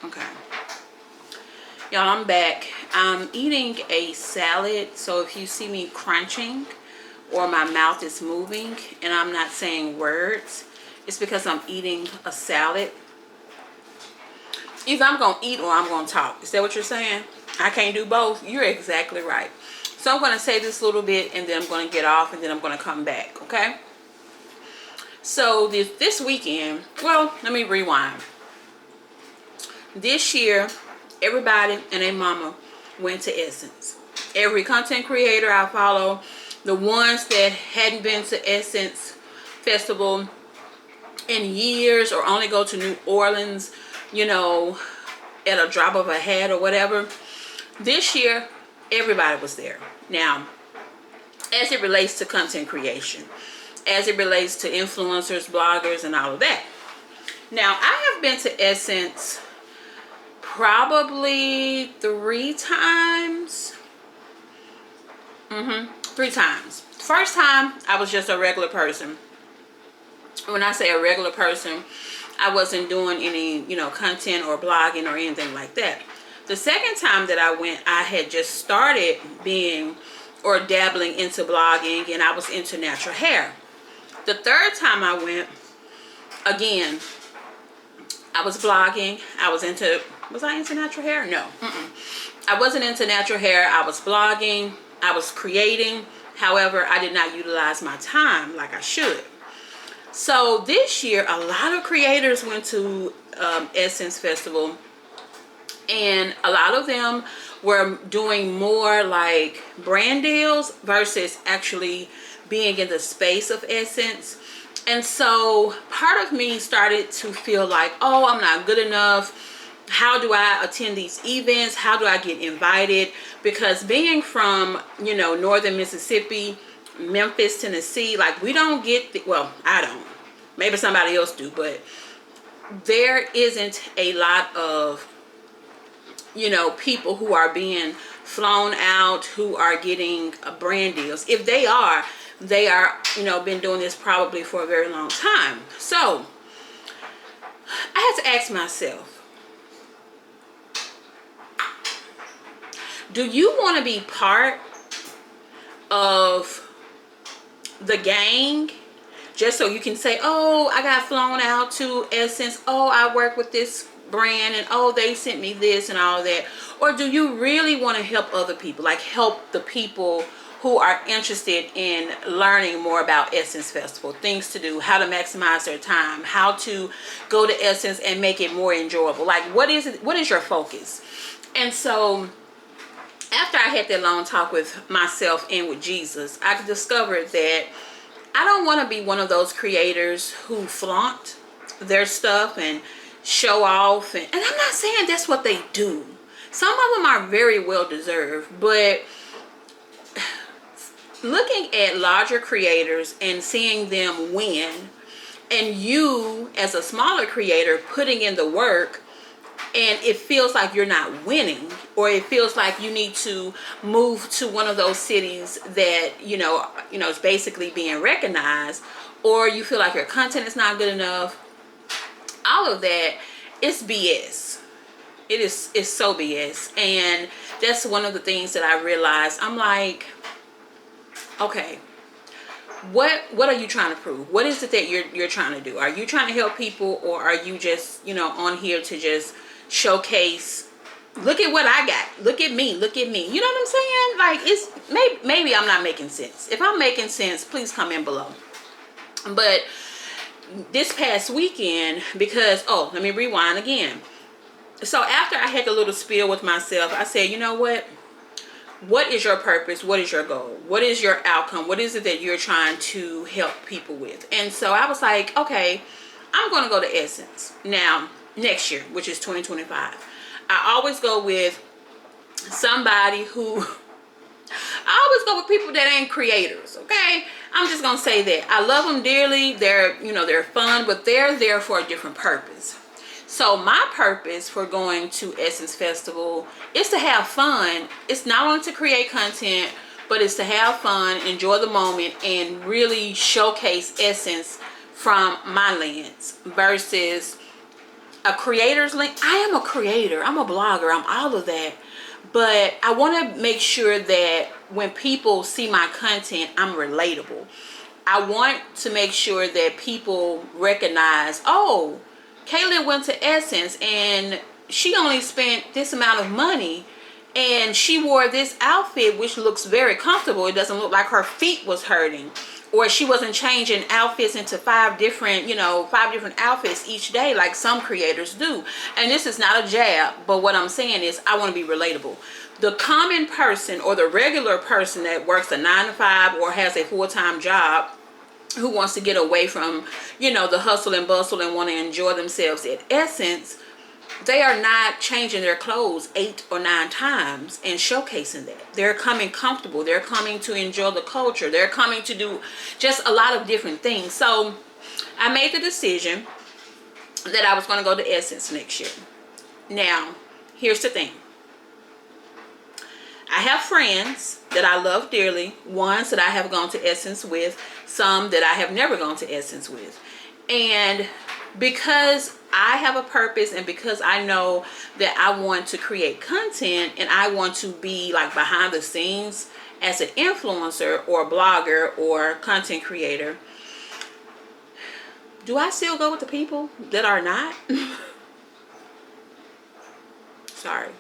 Okay. Y'all, I'm back. I'm eating a salad, so if you see me crunching or my mouth is moving and I'm not saying words, it's because I'm eating a salad. Either I'm going to eat or I'm going to talk. Is that what you're saying? I can't do both? You're exactly right. So I'm going to say this little bit, and then I'm going to get off, and then I'm going to come back, okay? So this weekend, well, let me rewind. This year, everybody and their mama went to Essence. Every content creator I follow, the ones that hadn't been to Essence Festival in years, or only go to New Orleans, at a drop of a hat or whatever. This year, everybody was there. Now, as it relates to content creation, as it relates to influencers, bloggers, and all of that. Now, I have been to Essence probably 3 times. 3 times. First time, I was just a regular person. When I say a regular person, I wasn't doing any, content or blogging or anything like that. The second time that I went, I had just started being or dabbling into blogging, and I was into natural hair. The third time I went, again, I was blogging. Was I into natural hair? No. I wasn't into natural hair. I was blogging. I was creating. However, I did not utilize my time like I should. So this year, a lot of creators went to Essence Festival, and a lot of them were doing more like brand deals versus actually being in the space of Essence. And so part of me started to feel like, oh, I'm not good enough. How do I attend these events? How do I get invited? Because being from, northern Mississippi, Memphis, Tennessee, like we don't get, well, I don't. Maybe somebody else do, but there isn't a lot of, people who are being flown out, who are getting brand deals. If they are, been doing this probably for a very long time. So I had to ask myself, do you want to be part of the gang just so you can say, oh, I got flown out to Essence, oh, I work with this brand, and oh, they sent me this and all that? Or do you really want to help other people, like help the people who are interested in learning more about Essence Festival, things to do, how to maximize their time, how to go to Essence and make it more enjoyable? Like, what is it? What is your focus? And so after I had that long talk with myself and with Jesus, I discovered that I don't want to be one of those creators who flaunt their stuff and show off. And I'm not saying that's what they do. Some of them are very well deserved, but looking at larger creators and seeing them win, and you as a smaller creator putting in the work, and it feels like you're not winning, or it feels like you need to move to one of those cities that is basically being recognized, or you feel like your content is not good enough. All of that is BS. It's so BS. And that's one of the things that I realized. I'm like, okay, what are you trying to prove? What is it that you're trying to do? Are you trying to help people, or are you just, you know, on here to just showcase, look at what I got, look at me, look at me, you know what I'm saying? Like, it's maybe I'm not making sense. If I'm making sense, please comment below. But this past weekend, because, oh, let me rewind again. So after I had a little spiel with myself, I said, you know what is your purpose? What is your goal? What is your outcome? What is it that you're trying to help people with? And so I was like, okay, I'm going to go to Essence now next year, which is 2025. I always go with somebody who I always go with people that ain't creators, okay? I'm just gonna say that. I love them dearly. They're, you know, they're fun, but they're there for a different purpose. So my purpose for going to Essence Festival is to have fun. It's not only to create content, but it's to have fun, enjoy the moment, and really showcase Essence from my lens versus a creator's lens. I am a creator. I'm a blogger. I'm all of that. But I want to make sure that when people see my content, I'm relatable. I want to make sure that people recognize, oh, Kaylin went to Essence and she only spent this amount of money and she wore this outfit which looks very comfortable. It doesn't look like her feet was hurting, or she wasn't changing outfits into 5 different outfits each day like some creators do. And this is not a jab, but what I'm saying is I want to be relatable. The common person or the regular person that works a 9 to 5 or has a full-time job, who wants to get away from, you know, the hustle and bustle and want to enjoy themselves at Essence, they are not changing their clothes 8 or 9 times and showcasing that. They're coming comfortable. They're coming to enjoy the culture. They're coming to do just a lot of different things. So I made the decision that I was going to go to Essence next year. Now, here's the thing. I have friends that I love dearly, ones that I have gone to Essence with, some that I have never gone to Essence with. And because I have a purpose and because I know that I want to create content and I want to be like behind the scenes as an influencer or a blogger or content creator, do I still go with the people that are not? Sorry.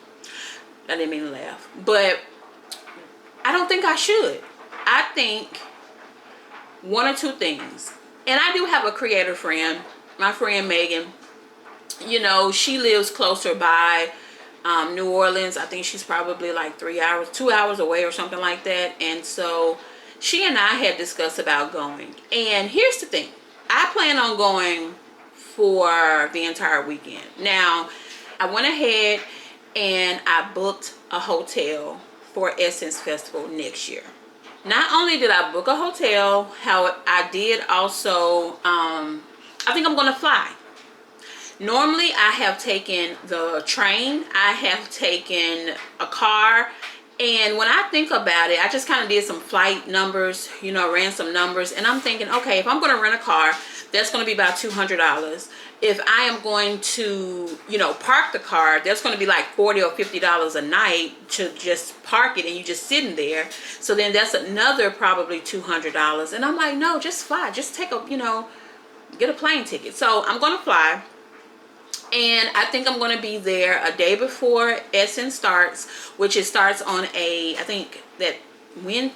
I didn't mean to laugh, but I don't think I should. I think one or two things. And I do have a creator friend, my friend Megan. You know, she lives closer by New Orleans. I think she's probably like 2 hours away or something like that. And so she and I had discussed about going. And here's the thing. I plan on going for the entire weekend. Now, I went ahead and I booked a hotel for Essence Festival next year. Not only did I book a hotel, how I did also, I think I'm going to fly. Normally, I have taken the train, I have taken a car, and when I think about it, I just kind of did some flight numbers, you know, ran some numbers, and I'm thinking, okay, if I'm going to rent a car, that's going to be about $200. If I am going to, you know, park the car, that's going to be like $40 or $50 a night to just park it and you just sitting there. So then that's another probably $200. And I'm like, no, just fly. Just take a, you know, get a plane ticket. So I'm going to fly. And I think I'm going to be there a day before Essence starts, which it starts on I think that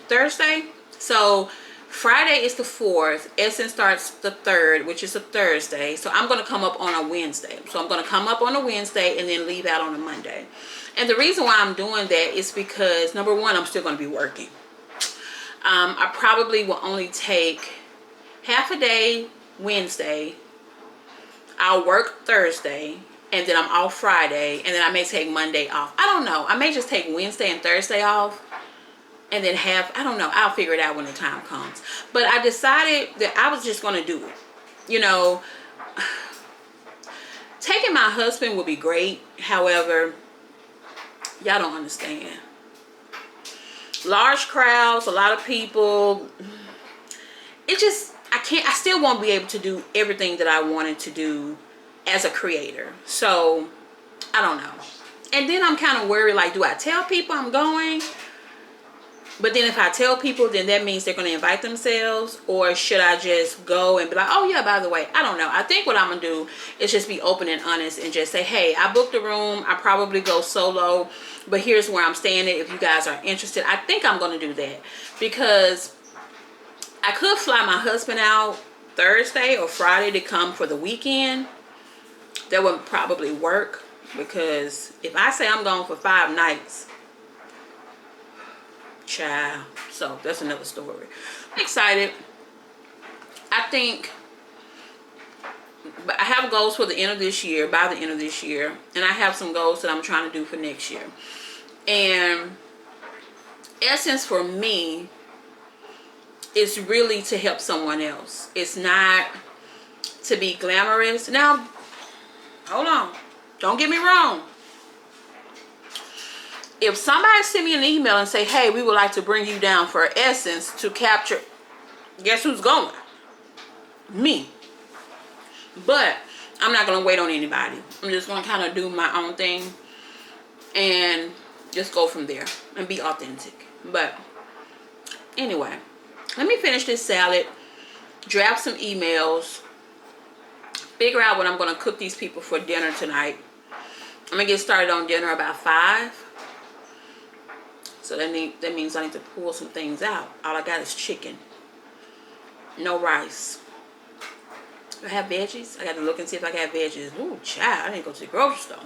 Thursday. So Friday is the 4th. Essence starts the 3rd, which is a Thursday. So I'm going to come up on a Wednesday. So I'm going to come up on a Wednesday and then leave out on a Monday. And the reason why I'm doing that is because, number one, I'm still going to be working. I probably will only take half a day Wednesday. I'll work Thursday, and then I'm off Friday, and then I may take Monday off. I don't know. I may just take Wednesday and Thursday off, and then I don't know. I'll figure it out when the time comes. But I decided that I was just going to do it. You know, taking my husband would be great. However, y'all don't understand. Large crowds, a lot of people. It just, I still won't be able to do everything that I wanted to do as a creator. So, I don't know. And then I'm kind of worried, like, do I tell people I'm going? But then if I tell people, then that means they're going to invite themselves, or should I just go and be like, oh yeah, by the way, I don't know. I think what I'm going to do is just be open and honest and just say, hey, I booked a room. I probably go solo, but here's where I'm staying at if you guys are interested. I think I'm going to do that because I could fly my husband out Thursday or Friday to come for the weekend. That would probably work, because if I say I'm going for 5 nights, child, so that's another story. I'm excited. I think, but I have goals for the end of this year, by the end of this year, and I have some goals that I'm trying to do for next year. And essence for me is really to help someone else. It's not to be glamorous. Now, hold on, don't get me wrong. If somebody send me an email and say, hey, we would like to bring you down for essence to capture, guess who's going? Me. But I'm not going to wait on anybody. I'm just going to kind of do my own thing and just go from there and be authentic. But anyway, let me finish this salad, draft some emails, figure out what I'm going to cook these people for dinner tonight. I'm going to get started on dinner about 5. So that means I need to pull some things out. All I got is chicken. No rice. Do I have veggies? I got to look and see if I got veggies. Ooh, child, I didn't go to the grocery store.